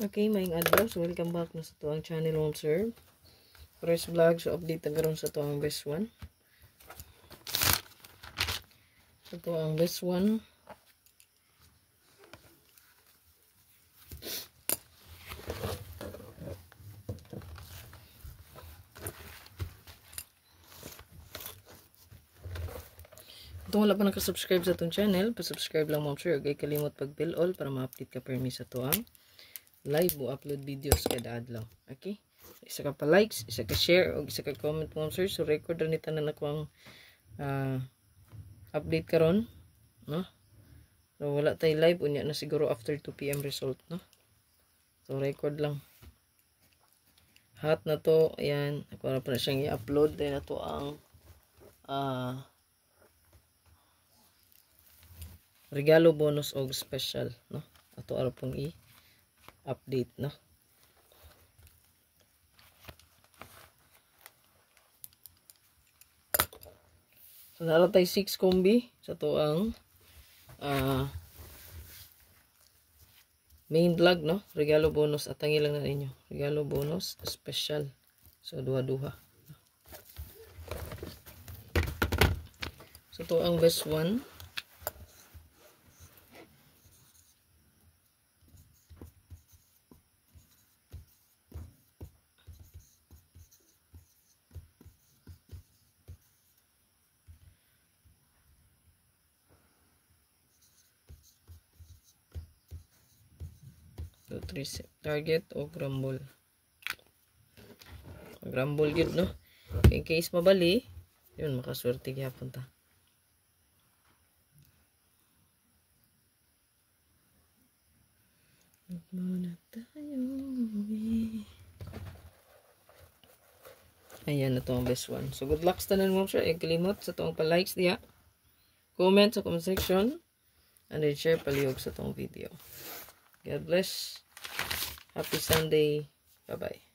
Okay, maing adlaw. So, welcome back na sa tuang channel Mom Sir. First vlog, so update na karon sa tuang best one. Sa tuang best one. Kung wala pa nakasubscribe sa itong channel, pasubscribe lang Mom Sir. Okay, kalimot pag-bell all para ma-update ka permi sa tuang live o upload videos kada adlaw. Okay? Isa ka pa likes, isa ka share, o isa ka comment Mom Sir. So record rin ito na nakuang update karon, no? So wala tayo live, unya na siguro after 2 PM result, no? So record lang. Hot na to, ayan. Ako na pa na siyang i-upload. Dahil na to ang regalo bonus og special, no? Ato ara pong i-update, no? So naala tayo 6 kombi sa to ang main vlog, no? Regalo bonus at tangi lang na ninyo. Regalo bonus special. So duha-duha. So to ang best one. So, 3 target o grumble. Grumble yun, no? In case mabali, yun, makaswerte gyapon ta. Muna tayo. Ayan na to ang best one. So, good luck sa tanan mo, sir. Kalimot sa tong pa-likes diya. Comment sa comment section. And then share palihog sa tong video. God bless. Happy Sunday. Bye-bye.